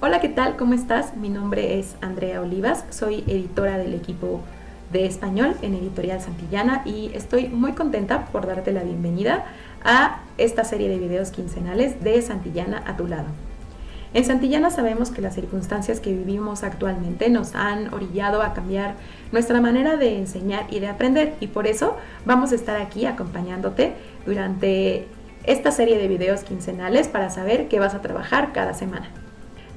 Hola, ¿qué tal? ¿Cómo estás? Mi nombre es Andrea Olivas, soy editora del equipo de español en Editorial Santillana y estoy muy contenta por darte la bienvenida a esta serie de videos quincenales de Santillana a tu lado. En Santillana sabemos que las circunstancias que vivimos actualmente nos han orillado a cambiar nuestra manera de enseñar y de aprender, y por eso vamos a estar aquí acompañándote durante esta serie de videos quincenales para saber qué vas a trabajar cada semana.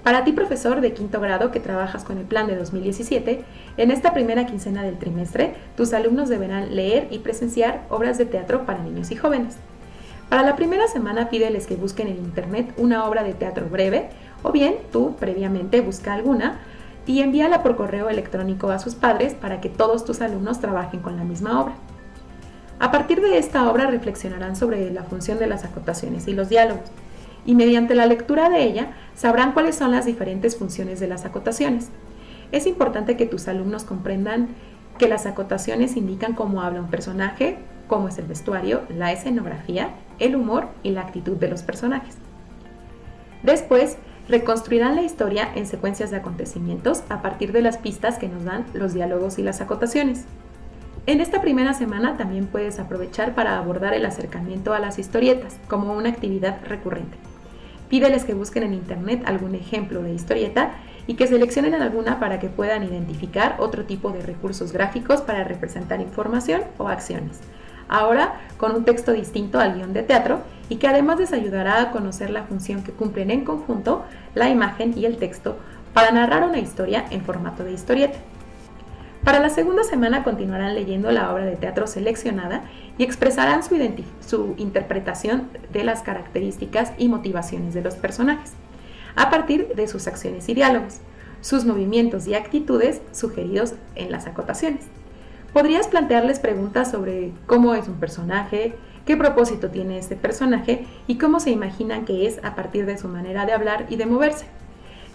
Para ti, profesor de quinto grado que trabajas con el plan de 2017, en esta primera quincena del trimestre, tus alumnos deberán leer y presenciar obras de teatro para niños y jóvenes. Para la primera semana, pídeles que busquen en internet una obra de teatro breve, o bien tú previamente busca alguna y envíala por correo electrónico a sus padres para que todos tus alumnos trabajen con la misma obra. A partir de esta obra reflexionarán sobre la función de las acotaciones y los diálogos, y mediante la lectura de ella sabrán cuáles son las diferentes funciones de las acotaciones. Es importante que tus alumnos comprendan que las acotaciones indican cómo habla un personaje, cómo es el vestuario, la escenografía, el humor y la actitud de los personajes. Después, reconstruirán la historia en secuencias de acontecimientos a partir de las pistas que nos dan los diálogos y las acotaciones. En esta primera semana también puedes aprovechar para abordar el acercamiento a las historietas como una actividad recurrente. Pídeles que busquen en internet algún ejemplo de historieta y que seleccionen alguna para que puedan identificar otro tipo de recursos gráficos para representar información o acciones. Ahora con un texto distinto al guión de teatro y que además les ayudará a conocer la función que cumplen en conjunto la imagen y el texto para narrar una historia en formato de historieta. Para la segunda semana continuarán leyendo la obra de teatro seleccionada y expresarán su interpretación de las características y motivaciones de los personajes, a partir de sus acciones y diálogos, sus movimientos y actitudes sugeridos en las acotaciones. Podrías plantearles preguntas sobre cómo es un personaje, qué propósito tiene este personaje y cómo se imaginan que es a partir de su manera de hablar y de moverse.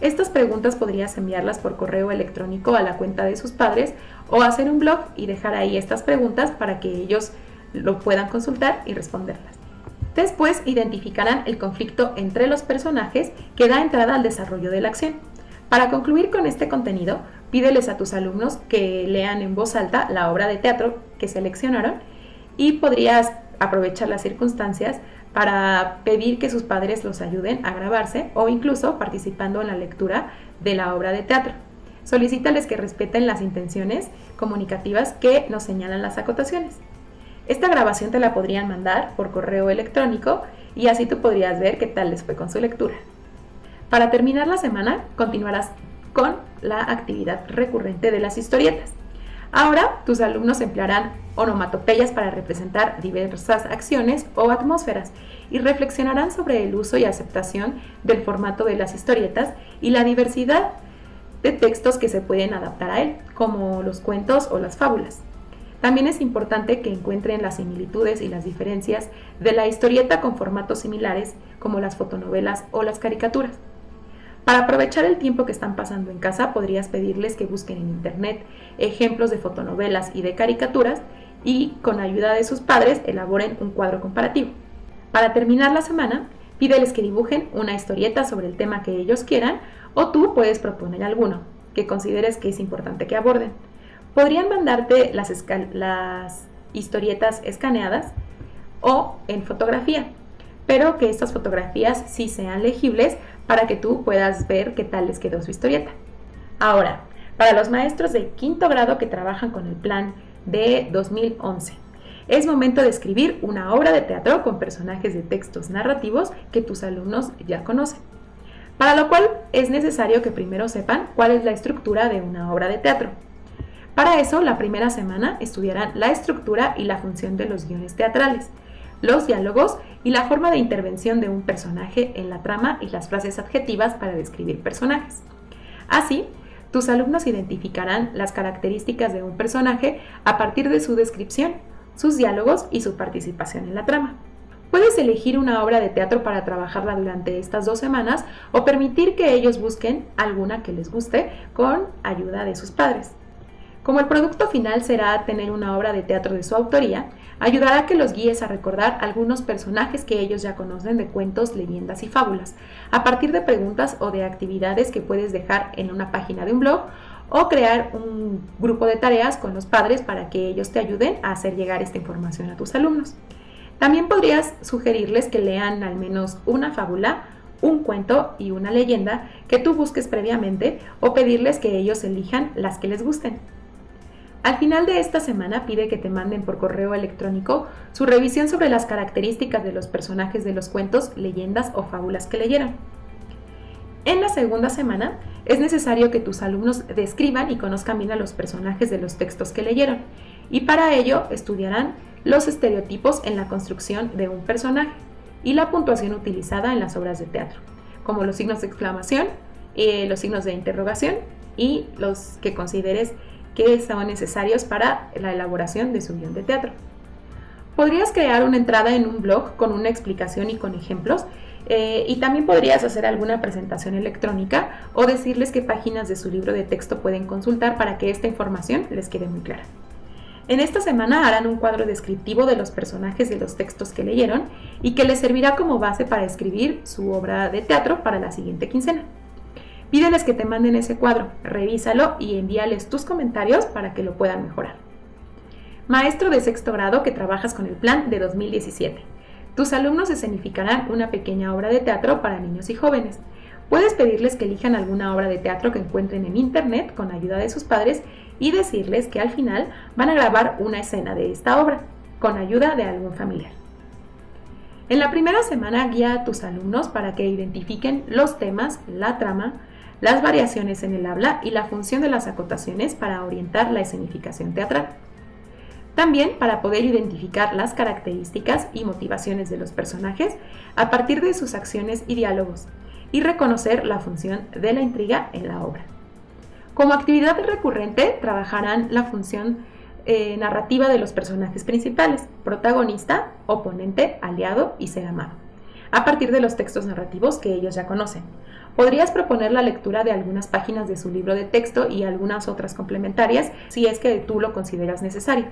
Estas preguntas podrías enviarlas por correo electrónico a la cuenta de sus padres o hacer un blog y dejar ahí estas preguntas para que ellos lo puedan consultar y responderlas. Después identificarán el conflicto entre los personajes que da entrada al desarrollo de la acción. Para concluir con este contenido, pídeles a tus alumnos que lean en voz alta la obra de teatro que seleccionaron y podrías aprovechar las circunstancias para pedir que sus padres los ayuden a grabarse o incluso participando en la lectura de la obra de teatro. Solicítales que respeten las intenciones comunicativas que nos señalan las acotaciones. Esta grabación te la podrían mandar por correo electrónico y así tú podrías ver qué tal les fue con su lectura. Para terminar la semana, continuarás con la actividad recurrente de las historietas. Ahora, tus alumnos emplearán onomatopeyas para representar diversas acciones o atmósferas y reflexionarán sobre el uso y aceptación del formato de las historietas y la diversidad de textos que se pueden adaptar a él, como los cuentos o las fábulas. También es importante que encuentren las similitudes y las diferencias de la historieta con formatos similares, como las fotonovelas o las caricaturas. Para aprovechar el tiempo que están pasando en casa, podrías pedirles que busquen en internet ejemplos de fotonovelas y de caricaturas y con ayuda de sus padres elaboren un cuadro comparativo. Para terminar la semana, pídeles que dibujen una historieta sobre el tema que ellos quieran o tú puedes proponer alguno que consideres que es importante que aborden. Podrían mandarte las historietas escaneadas o en fotografía, pero que estas fotografías sí sean legibles para que tú puedas ver qué tal les quedó su historieta. Ahora, para los maestros de quinto grado que trabajan con el plan de 2011, es momento de escribir una obra de teatro con personajes de textos narrativos que tus alumnos ya conocen. Para lo cual es necesario que primero sepan cuál es la estructura de una obra de teatro. Para eso, la primera semana estudiarán la estructura y la función de los guiones teatrales, los diálogos y la forma de intervención de un personaje en la trama y las frases adjetivas para describir personajes. Así, tus alumnos identificarán las características de un personaje a partir de su descripción, sus diálogos y su participación en la trama. Puedes elegir una obra de teatro para trabajarla durante estas 2 semanas o permitir que ellos busquen alguna que les guste con ayuda de sus padres. Como el producto final será tener una obra de teatro de su autoría, ayudará a que los guíes a recordar algunos personajes que ellos ya conocen de cuentos, leyendas y fábulas, a partir de preguntas o de actividades que puedes dejar en una página de un blog o crear un grupo de tareas con los padres para que ellos te ayuden a hacer llegar esta información a tus alumnos. También podrías sugerirles que lean al menos una fábula, un cuento y una leyenda que tú busques previamente o pedirles que ellos elijan las que les gusten. Al final de esta semana pide que te manden por correo electrónico su revisión sobre las características de los personajes de los cuentos, leyendas o fábulas que leyeron. En la segunda semana es necesario que tus alumnos describan y conozcan bien a los personajes de los textos que leyeron, y para ello estudiarán los estereotipos en la construcción de un personaje y la puntuación utilizada en las obras de teatro, como los signos de exclamación, los signos de interrogación y los que consideres que son necesarios para la elaboración de su guión de teatro. Podrías crear una entrada en un blog con una explicación y con ejemplos, y también podrías hacer alguna presentación electrónica o decirles qué páginas de su libro de texto pueden consultar para que esta información les quede muy clara. En esta semana harán un cuadro descriptivo de los personajes de los textos que leyeron y que les servirá como base para escribir su obra de teatro para la siguiente quincena. Pídeles que te manden ese cuadro, revísalo y envíales tus comentarios para que lo puedan mejorar. Maestro de sexto grado que trabajas con el plan de 2017. Tus alumnos escenificarán una pequeña obra de teatro para niños y jóvenes. Puedes pedirles que elijan alguna obra de teatro que encuentren en internet con ayuda de sus padres y decirles que al final van a grabar una escena de esta obra con ayuda de algún familiar. En la primera semana guía a tus alumnos para que identifiquen los temas, la trama, las variaciones en el habla y la función de las acotaciones para orientar la escenificación teatral. También para poder identificar las características y motivaciones de los personajes a partir de sus acciones y diálogos y reconocer la función de la intriga en la obra. Como actividad recurrente trabajarán la función narrativa de los personajes principales, protagonista, oponente, aliado y ser amado, a partir de los textos narrativos que ellos ya conocen. Podrías proponer la lectura de algunas páginas de su libro de texto y algunas otras complementarias si es que tú lo consideras necesario.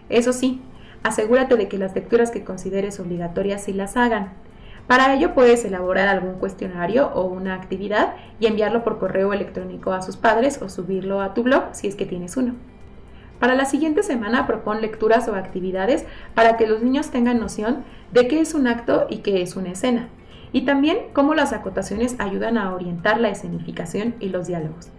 Eso sí, asegúrate de que las lecturas que consideres obligatorias sí las hagan. Para ello puedes elaborar algún cuestionario o una actividad y enviarlo por correo electrónico a sus padres o subirlo a tu blog si es que tienes uno. Para la siguiente semana propon lecturas o actividades para que los niños tengan noción de qué es un acto y qué es una escena, y también cómo las acotaciones ayudan a orientar la escenificación y los diálogos.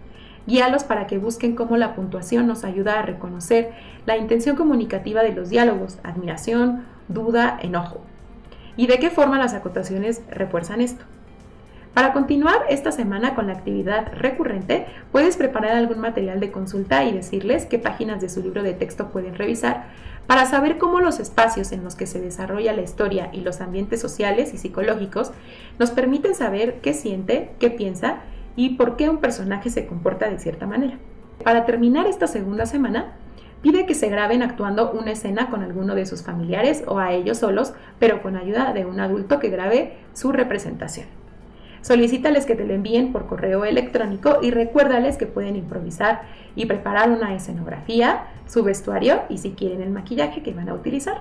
Guíalos para que busquen cómo la puntuación nos ayuda a reconocer la intención comunicativa de los diálogos, admiración, duda, enojo, y de qué forma las acotaciones refuerzan esto. Para continuar esta semana con la actividad recurrente, puedes preparar algún material de consulta y decirles qué páginas de su libro de texto pueden revisar para saber cómo los espacios en los que se desarrolla la historia y los ambientes sociales y psicológicos nos permiten saber qué siente, qué piensa y por qué un personaje se comporta de cierta manera. Para terminar esta segunda semana, pide que se graben actuando una escena con alguno de sus familiares o a ellos solos, pero con ayuda de un adulto que grabe su representación. Solicítales que te lo envíen por correo electrónico y recuérdales que pueden improvisar y preparar una escenografía, su vestuario y si quieren el maquillaje que van a utilizar.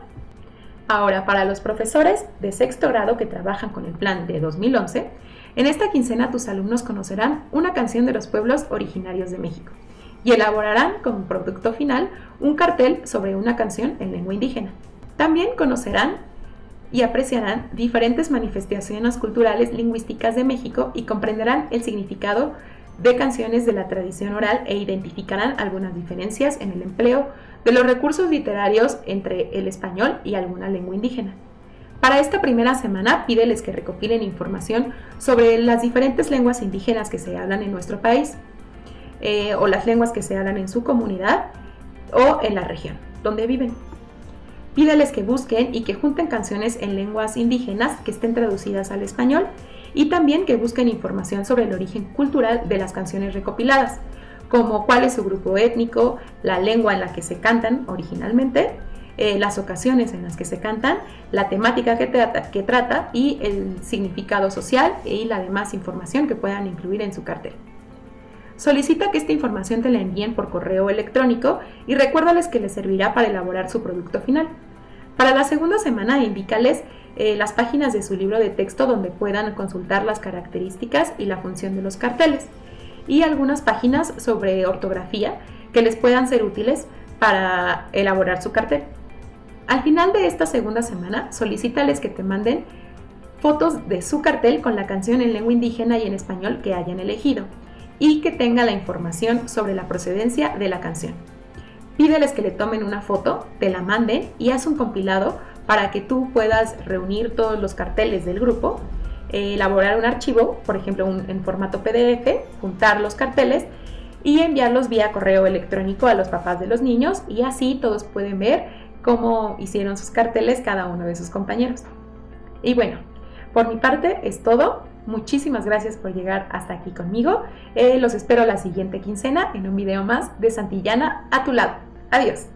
Ahora, para los profesores de sexto grado que trabajan con el plan de 2011, en esta quincena tus alumnos conocerán una canción de los pueblos originarios de México y elaborarán como producto final un cartel sobre una canción en lengua indígena. También conocerán y apreciarán diferentes manifestaciones culturales lingüísticas de México y comprenderán el significado de canciones de la tradición oral e identificarán algunas diferencias en el empleo de los recursos literarios entre el español y alguna lengua indígena. Para esta primera semana, pídeles que recopilen información sobre las diferentes lenguas indígenas que se hablan en nuestro país, o las lenguas que se hablan en su comunidad o en la región donde viven. Pídeles que busquen y que junten canciones en lenguas indígenas que estén traducidas al español y también que busquen información sobre el origen cultural de las canciones recopiladas, como cuál es su grupo étnico, la lengua en la que se cantan originalmente, las ocasiones en las que se cantan, la temática que trata y el significado social y la demás información que puedan incluir en su cartel. Solicita que esta información te la envíen por correo electrónico y recuérdales que les servirá para elaborar su producto final. Para la segunda semana, indícales las páginas de su libro de texto donde puedan consultar las características y la función de los carteles, y algunas páginas sobre ortografía que les puedan ser útiles para elaborar su cartel. Al final de esta segunda semana, solicítales que te manden fotos de su cartel con la canción en lengua indígena y en español que hayan elegido, y que tenga la información sobre la procedencia de la canción. Pídeles que le tomen una foto, te la manden y haz un compilado para que tú puedas reunir todos los carteles del grupo, elaborar un archivo, por ejemplo en formato PDF, juntar los carteles y enviarlos vía correo electrónico a los papás de los niños, y así todos pueden ver cómo hicieron sus carteles cada uno de sus compañeros. Y bueno, por mi parte es todo. Muchísimas gracias por llegar hasta aquí conmigo. Los espero la siguiente quincena en un video más de Santillana a tu lado. Adiós.